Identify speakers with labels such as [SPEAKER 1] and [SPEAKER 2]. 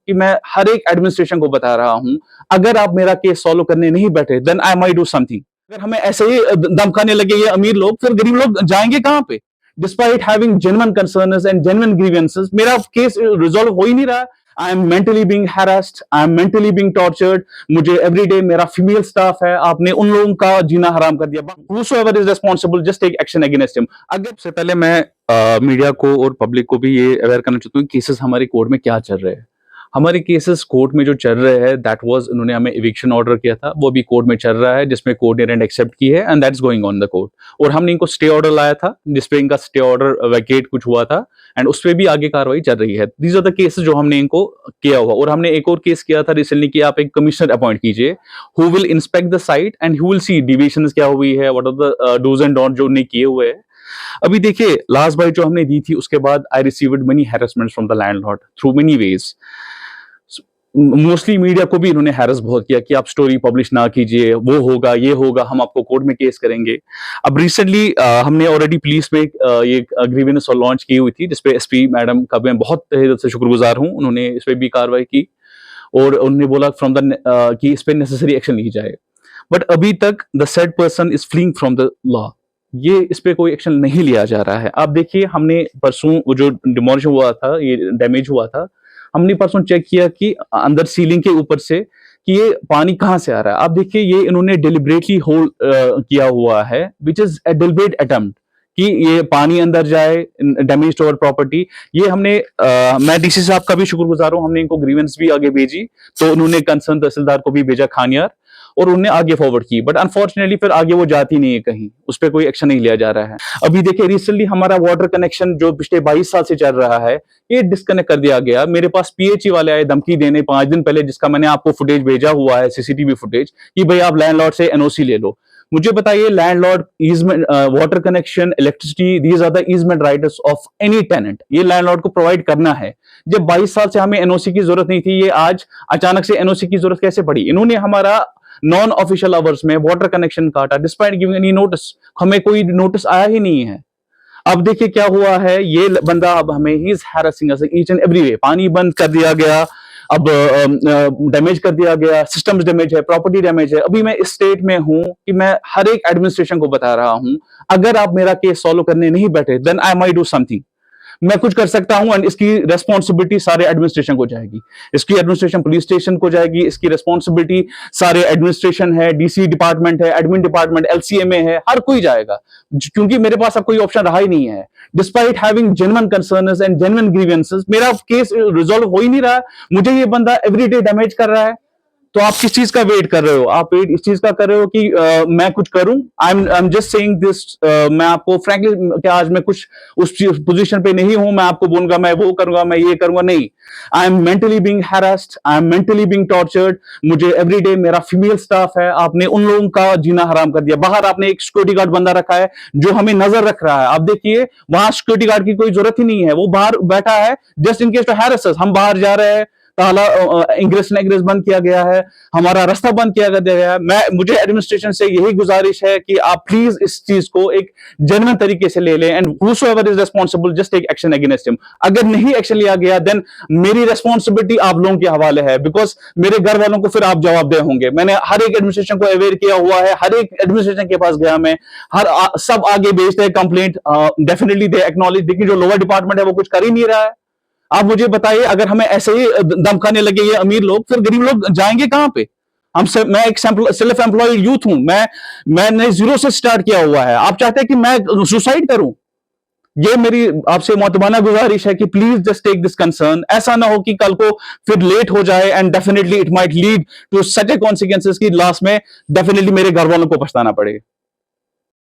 [SPEAKER 1] कि मैं हर एक एडमिनिस्ट्रेशन को बता रहा हूं, अगर आप मेरा केस सॉल्व करने नहीं बैठे then I might do something. अगर हमें ऐसे ही धमकाने लगे ये अमीर लोग, फिर गरीब लोग जाएंगे कहां पे? Despite having genuine concerns and genuine grievances, मेरा केस रिजॉल्व हो ही नहीं रहा। I am mentally being harassed, I am mentally being tortured. मुझे एवरीडे, मेरा फीमेल स्टाफ है, आपने उन लोगों का जीना हराम कर दिया। Whosoever is responsible, just take action against him। अगर सबसे पहले मैं मीडिया को और पब्लिक को भी ये अवेयर करना चाहता हूँ केसेस हमारे कोर्ट में क्या चल रहे हैं। हमारे केसेस कोर्ट में जो चल रहे हैं, दैट वाज, उन्होंने हमें इविक्शन ऑर्डर किया था, वो भी कोर्ट में चल रहा है, जिसमें कोर्ट ने रेंट एक्सेप्ट की है and that's going on the court. और हमने इनको स्टे ऑर्डर लाया था, जिसपे इनका स्टे ऑर्डर वैकेट कुछ हुआ था एंड उस पर भी आगे कार्रवाई चल रही है। दीज आर द केसेस जो हमने इनको किया हुआ। और हमने एक और केस किया था रिसेंटली कि आप एक कमिश्नर अपॉइंट कीजिए who will inspect the site and who will see deviations क्या हुई है, what are the dos and don't जो उन्होंने किए हुए हैं। अभी देखिए, लास्ट बाइट जो हमने दी थी उसके बाद I received many harassments from the landlord through many ways. Mostly media को भी इन्होंने हैरेस बहुत किया कि आप स्टोरी पब्लिश ना कीजिए, वो होगा, ये होगा, हम आपको कोर्ट में केस करेंगे। अब रिसेंटली हमने ऑलरेडी पुलिस में ये ग्रीवेंस लॉन्च की हुई थी, जिसपे एसपी मैडम का मैं बहुत तहे दिल से शुक्रगुजार हूं। उन्होंने इस पे भी कार्रवाई की और उन्होंने बोला फ्रॉम द कि इस पे नेसेसरी एक्शन ली जाए। बट अभी तक the said person is fleeing from the law. ये इस पे कोई एक्शन नहीं लिया जा रहा है। आप देखिए, हमने परसों वो जो डिमोलिश हुआ था, ये डैमेज हुआ था, हमने परसों चेक किया कि अंदर सीलिंग के ऊपर से कि ये पानी कहां से आ रहा है। आप देखिए, ये इन्होंने डिलिबरेटली होल किया हुआ है, which is a deliberate attempt कि ये पानी अंदर जाए, डैमेज टू आवर प्रॉपर्टी। ये हमने मैं डीसी साहब का भी शुक्रगुजार हूं, हमने इनको ग्रीवेंस भी आगे भेजी, तो उन्होंने कंसर्न तहसीलदार को भी भेजा खानियार, और उन्हें आगे फॉरवर्ड की। बट अनफॉर्चुनेटली फिर आगे वो जाती नहीं है कहीं, उस पर कोई एक्शन नहीं लिया जा रहा है। अभी देखिए, रिसेंटली हमारा वाटर कनेक्शन जो पिछले 22 साल से चल रहा है, ये डिस्कनेक्ट कर दिया गया। मेरे पास पीएचई वाले आए धमकी देने 5 दिन पहले, जिसका मैंने आपको फुटेज भेजा हुआ है, सीसीटीवी फुटेज, कि भाई आप लैंडलॉर्ड से एनओसी ले लो। मुझे बताइए, landlord easement, water connection, electricity, these are the easement rights of any tenant, ये लैंडलॉर्ड को प्रोवाइड करना है। जब 22 साल से हमें एनओसी की जरूरत नहीं थी, ये आज अचानक से एनओसी की जरूरत कैसे पड़ी? इन्होंने हमारा नॉन ऑफिशियल आवर्स में वाटर कनेक्शन काटा डिस्पाइट गिविंग एनी नोटिस। हमें कोई नोटिस आया ही नहीं है। अब देखिए क्या हुआ है, ये बंदा अब हमें he is harassing us each and every way. पानी बंद कर दिया गया, अब डैमेज कर दिया गया, सिस्टम्स डैमेज है, प्रॉपर्टी डैमेज है। अभी मैं इस स्टेट में हूं कि मैं हर एक एडमिनिस्ट्रेशन को बता रहा हूं, अगर आप मेरा केस सॉल्व करने नहीं बैठे then I might do something. मैं कुछ कर सकता हूं एंड इसकी रेस्पॉन्सिबिलिटी सारे एडमिनिस्ट्रेशन को जाएगी, इसकी एडमिनिस्ट्रेशन पुलिस स्टेशन को जाएगी, इसकी रेस्पॉन्सिबिलिटी सारे एडमिनिस्ट्रेशन है, डीसी डिपार्टमेंट है, एडमिन डिपार्टमेंट, एलसीएमए है, हर कोई जाएगा, क्योंकि मेरे पास अब कोई ऑप्शन रहा ही नहीं है। Despite having genuine concerns and genuine grievances, मेरा केस रिजॉल्व हो ही नहीं रहा। मुझे ये बंदा एवरीडे डैमेज कर रहा है, तो आप किस चीज का वेट कर रहे हो? आप वेट इस चीज का कर रहे हो कि मैं कुछ करूं? I am just saying this. मैं आपको फ्रैंकली, क्या आज मैं कुछ उस पोजीशन पे नहीं हूं, मैं आपको बोलूंगा मैं वो करूंगा, मैं ये करूंगा, नहीं। I am mentally being harassed, I am mentally being tortured. मुझे एवरीडे, मेरा फीमेल स्टाफ है, आपने उन लोगों का जीना हराम कर दिया। बाहर आपने एक सिक्योरिटी गार्ड बंदा रखा है जो हमें नजर रख रहा है। आप देखिए, वहां सिक्योरिटी गार्ड की कोई जरूरत ही नहीं है, वो बाहर बैठा है just in case to harass us. हम बाहर जा रहे हैं, ताला इंग्रेस नेग्रेस बंद किया गया है, हमारा रास्ता बंद किया गया है। मुझे एडमिनिस्ट्रेशन से यही गुजारिश है कि आप प्लीज इस चीज को एक जेन्युइन तरीके से ले लें and whosoever is responsible just take action against him। अगर नहीं एक्शन लिया गया देन मेरी रेस्पॉन्सिबिलिटी आप लोगों के हवाले है, बिकॉज मेरे घर वालों को फिर आप जवाबदेह होंगे। मैंने हर एक एडमिनिस्ट्रेशन को अवेयर किया हुआ है, हर एक एडमिनिस्ट्रेशन के पास गया मैं, सब आगे भेजते हैं कंप्लेंट, डेफिनेटली दे एक्नॉलेज, लेकिन जो लोअर डिपार्टमेंट है वो कुछ कर ही नहीं रहा है। आप मुझे बताइए, अगर हमें ऐसे ही धमकाने लगे ये अमीर लोग, फिर गरीब लोग जाएंगे कहां पे? मैं एक सेल्फ एम्प्लॉयड यूथ हूं, मैंने जीरो से स्टार्ट किया हुआ है। आप चाहते हैं कि मैं सुसाइड करूं? ये मेरी आपसे मोहतबाना गुजारिश है कि please just take this concern. ऐसा ना हो कि कल को फिर लेट हो जाए and definitely it might lead to such a consequences कि लास्ट में डेफिनेटली मेरे घर वालों को पछताना पड़े।